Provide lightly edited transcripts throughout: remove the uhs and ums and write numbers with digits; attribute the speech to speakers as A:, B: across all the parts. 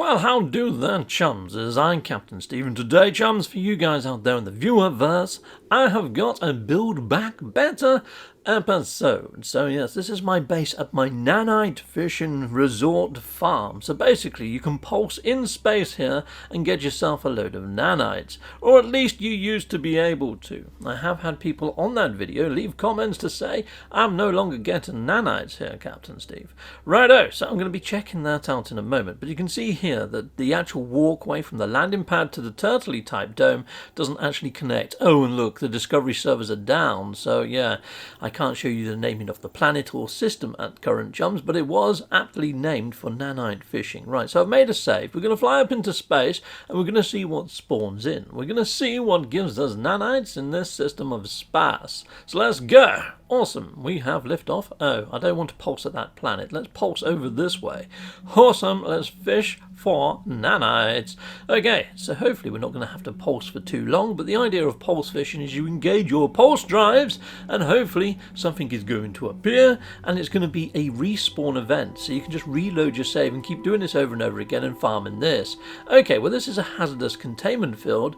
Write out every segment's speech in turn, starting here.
A: Well, how do there, chums? As I'm Captain Steve, and today, chums, for you guys out there in the viewerverse, I have got a Build Back Better episode. So yes, this is my base at my Nanite Fishing Resort Farm. So basically, you can pulse in space here and get yourself a load of nanites. Or at least you used to be able to. I have had people on that video leave comments to say, I'm no longer getting nanites here, Captain Steve. Righto, so I'm going to be checking that out in a moment. But you can see here that the actual walkway from the landing pad to the turtley type dome doesn't actually connect. Oh, and look, the Discovery servers are down. So yeah, I can't show you the naming of the planet or system at current, chums, but it was aptly named for nanite fishing. Right, so I've made a save. We're going to fly up into space and we're going to see what spawns in. We're going to see what gives us nanites in this system of space. So let's go. Awesome, we have liftoff. Oh, I don't want to pulse at that planet. Let's pulse over this way. Awesome, let's fish for nanites. Okay, so hopefully we're not going to have to pulse for too long, but the idea of pulse fishing is you engage your pulse drives and hopefully something is going to appear and it's going to be a respawn event, so you can just reload your save and keep doing this over and over again and farming this. Okay, well this is a hazardous containment field.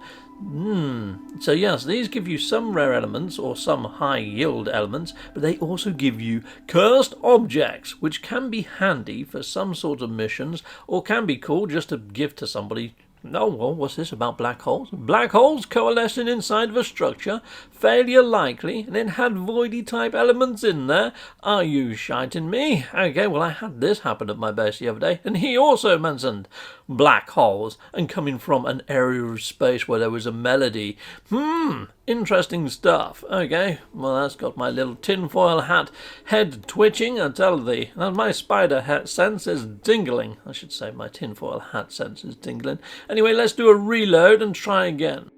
A: So yes, these give you some rare elements or some high yield elements, but they also give you cursed objects, which can be handy for some sort of missions or can be cool just to give to somebody. Oh, well, what's this about black holes? Black holes coalescing inside of a structure, failure likely, and it had voidy type elements in there. Are you shiting me? Okay, well, I had this happen at my base the other day, and he also mentioned black holes, and coming from an area of space where there was a melody. Interesting stuff. Okay, well, that's got my little tinfoil hat head twitching, I tell thee. And my spider hat sense is tingling. I should say my tinfoil hat sense is tingling. Anyway, let's do a reload and try again.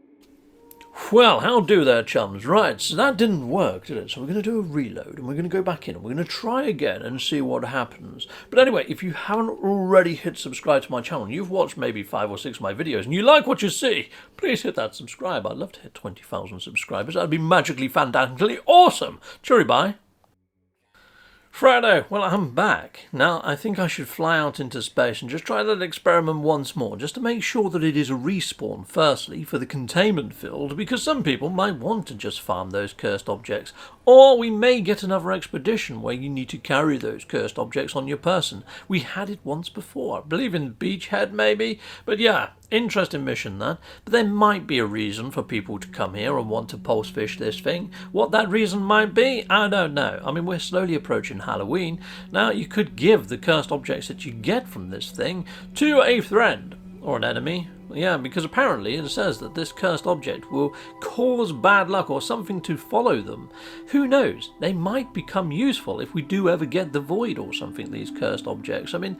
A: Well, how do there, chums? Right, so that didn't work, did it? So we're going to do a reload, and we're going to go back in, and we're going to try again and see what happens. But anyway, if you haven't already hit subscribe to my channel, you've watched maybe 5 or 6 of my videos, and you like what you see, please hit that subscribe. I'd love to hit 20,000 subscribers. That'd be magically, fantastically awesome. Cheery bye. Friday, well, I'm back. Now, I think I should fly out into space and just try that experiment once more, just to make sure that it is a respawn, firstly, for the containment field, because some people might want to just farm those cursed objects, or we may get another expedition where you need to carry those cursed objects on your person. We had it once before, I believe in Beachhead maybe, but yeah, interesting mission that. But there might be a reason for people to come here and want to pulse fish this thing. What that reason might be, I don't know. I mean, we're slowly approaching Halloween. Now, you could give the cursed objects that you get from this thing to a friend or an enemy. Yeah, because apparently it says that this cursed object will cause bad luck or something to follow them. Who knows? They might become useful if we do ever get the void or something, these cursed objects. I mean,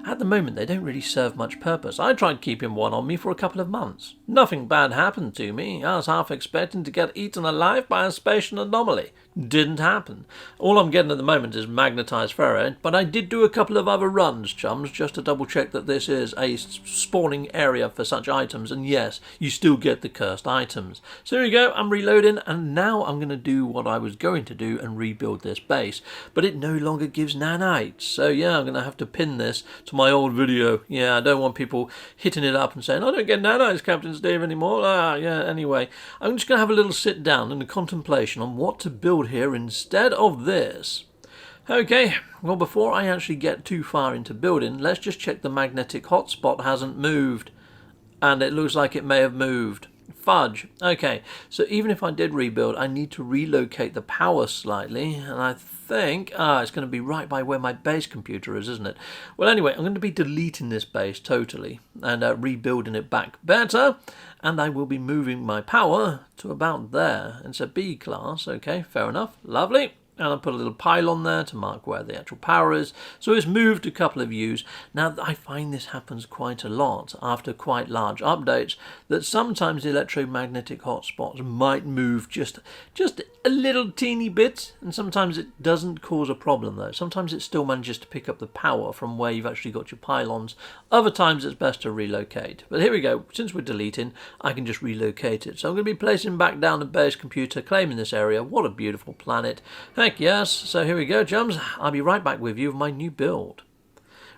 A: at the moment they don't really serve much purpose. I tried keeping one on me for a couple of months. Nothing bad happened to me. I was half expecting to get eaten alive by a spatial anomaly. Didn't happen. All I'm getting at the moment is magnetized ferrite, but I did do a couple of other runs, chums, just to double check that this is a spawning area for such items, and yes, you still get the cursed items. So here we go, I'm reloading, and now I'm going to do what I was going to do and rebuild this base, but it no longer gives nanites. So yeah, I'm going to have to pin this to my old video. Yeah, I don't want people hitting it up and saying, I don't get nanites, Captain Steve, anymore. Yeah, anyway, I'm just going to have a little sit down and a contemplation on what to build here instead of this. Okay, well, before I actually get too far into building, let's just check the magnetic hotspot hasn't moved. And it looks like it may have moved. Fudge. Okay, so even if I did rebuild, I need to relocate the power slightly, and I think it's going to be right by where my base computer is, isn't it? Well, anyway, I'm going to be deleting this base totally and rebuilding it back better, and I will be moving my power to about there. It's a B class. Okay, fair enough. Lovely. And I'll put a little pylon there to mark where the actual power is. So it's moved a couple of U's. Now, I find this happens quite a lot after quite large updates, that sometimes the electromagnetic hotspots might move just a little teeny bit, and sometimes it doesn't cause a problem though. Sometimes it still manages to pick up the power from where you've actually got your pylons. Other times it's best to relocate. But here we go. Since we're deleting, I can just relocate it. So I'm going to be placing back down the base computer, claiming this area. What a beautiful planet. Heck yes. So here we go, chums. I'll be right back with you with my new build.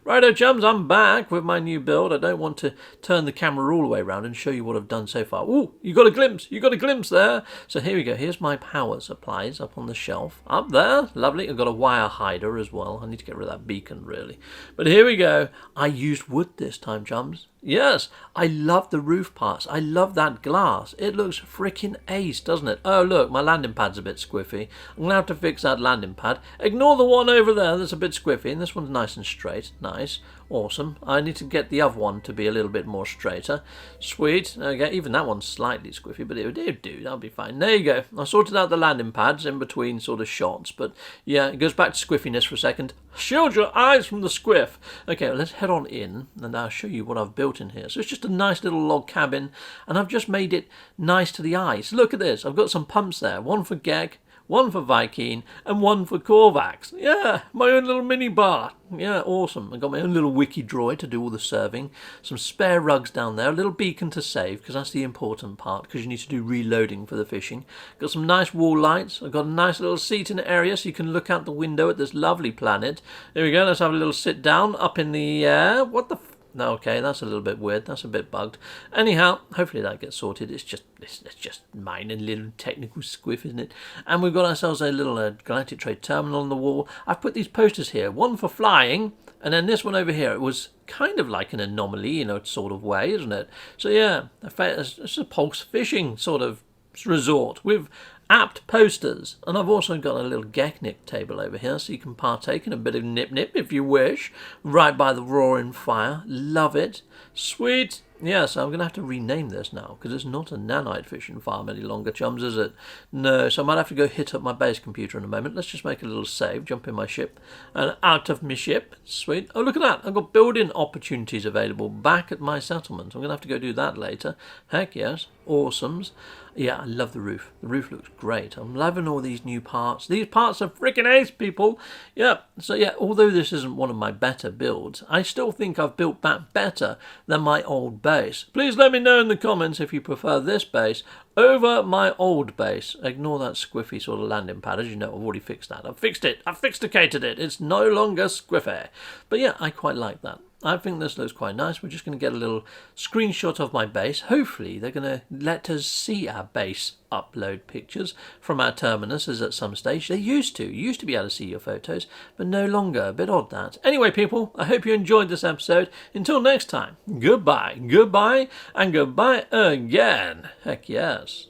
A: Righto, chums, I'm back with my new build. I don't want to turn the camera all the way around and show you what I've done so far. Ooh, you got a glimpse there. So here we go. Here's my power supplies up on the shelf. Up there, lovely. I've got a wire hider as well. I need to get rid of that beacon, really. But here we go. I used wood this time, chums. Yes, I love the roof parts. I love that glass. It looks freaking ace, doesn't it? Oh, look, my landing pad's a bit squiffy. I'm going to have to fix that landing pad. Ignore the one over there that's a bit squiffy, and this one's nice and straight. Nice. Awesome. I need to get the other one to be a little bit more straighter. Sweet. Okay, even that one's slightly squiffy, but it'll do. That'll be fine. There you go. I sorted out the landing pads in between sort of shots, but yeah, it goes back to squiffiness for a second. Shield your eyes from the squiff. Okay, well, let's head on in, and I'll show you what I've built in here. So it's just a nice little log cabin, and I've just made it nice to the eye. So look at this. I've got some pumps there. One for Gek, one for Viking, and one for Korvax. Yeah, my own little mini bar. Yeah, awesome. I've got my own little wiki droid to do all the serving. Some spare rugs down there. A little beacon to save, because that's the important part, because you need to do reloading for the fishing. Got some nice wall lights. I've got a nice little seat in the area so you can look out the window at this lovely planet. There we go. Let's have a little sit down up in the air. What the No, okay, that's a little bit weird. That's a bit bugged. Anyhow, hopefully that gets sorted. It's just minor little technical squiff, isn't it? And we've got ourselves a little Galactic Trade terminal on the wall. I've put these posters here, one for flying, and then this one over here. It was kind of like an anomaly in a sort of way, isn't it? So yeah, it's a pulse fishing sort of resort with apt posters. And I've also got a little Geknik table over here so you can partake in a bit of nip-nip if you wish, right by the roaring fire. Love it. Sweet. Yeah, so I'm going to have to rename this now, because it's not a nanite fishing farm any longer, chums, is it? No, so I might have to go hit up my base computer in a moment. Let's just make a little save, jump in my ship, and out of my ship. Sweet. Oh, look at that. I've got building opportunities available back at my settlement. I'm going to have to go do that later. Heck yes. Awesomes. Yeah, I love the roof. The roof looks great. I'm loving all these new parts. These parts are freaking ace, people. Yeah, so yeah, although this isn't one of my better builds, I still think I've built back better than my old base. Please let me know in the comments if you prefer this base over my old base. Ignore that squiffy sort of landing pad. As you know, I've already fixed that. I've fixed it. I've fixticated it. It's no longer squiffy. But yeah, I quite like that. I think this looks quite nice. We're just going to get a little screenshot of my base. Hopefully they're going to let us see our base upload pictures from our terminuses at some stage. They used to be able to see your photos, but no longer. A bit odd that. Anyway, people, I hope you enjoyed this episode. Until next time, goodbye, goodbye, and goodbye again. Heck yes.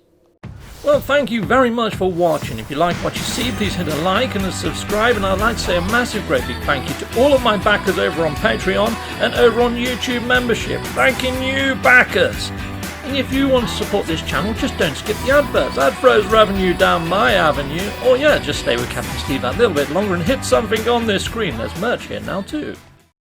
A: Well, thank you very much for watching. If you like what you see, please hit a like and a subscribe. And I'd like to say a massive, great big thank you to all of my backers over on Patreon and over on YouTube membership. Thanking you, backers. And if you want to support this channel, just don't skip the adverts. That throws revenue down my avenue. Or yeah, just stay with Captain Steve that little bit longer and hit something on this screen. There's merch here now too.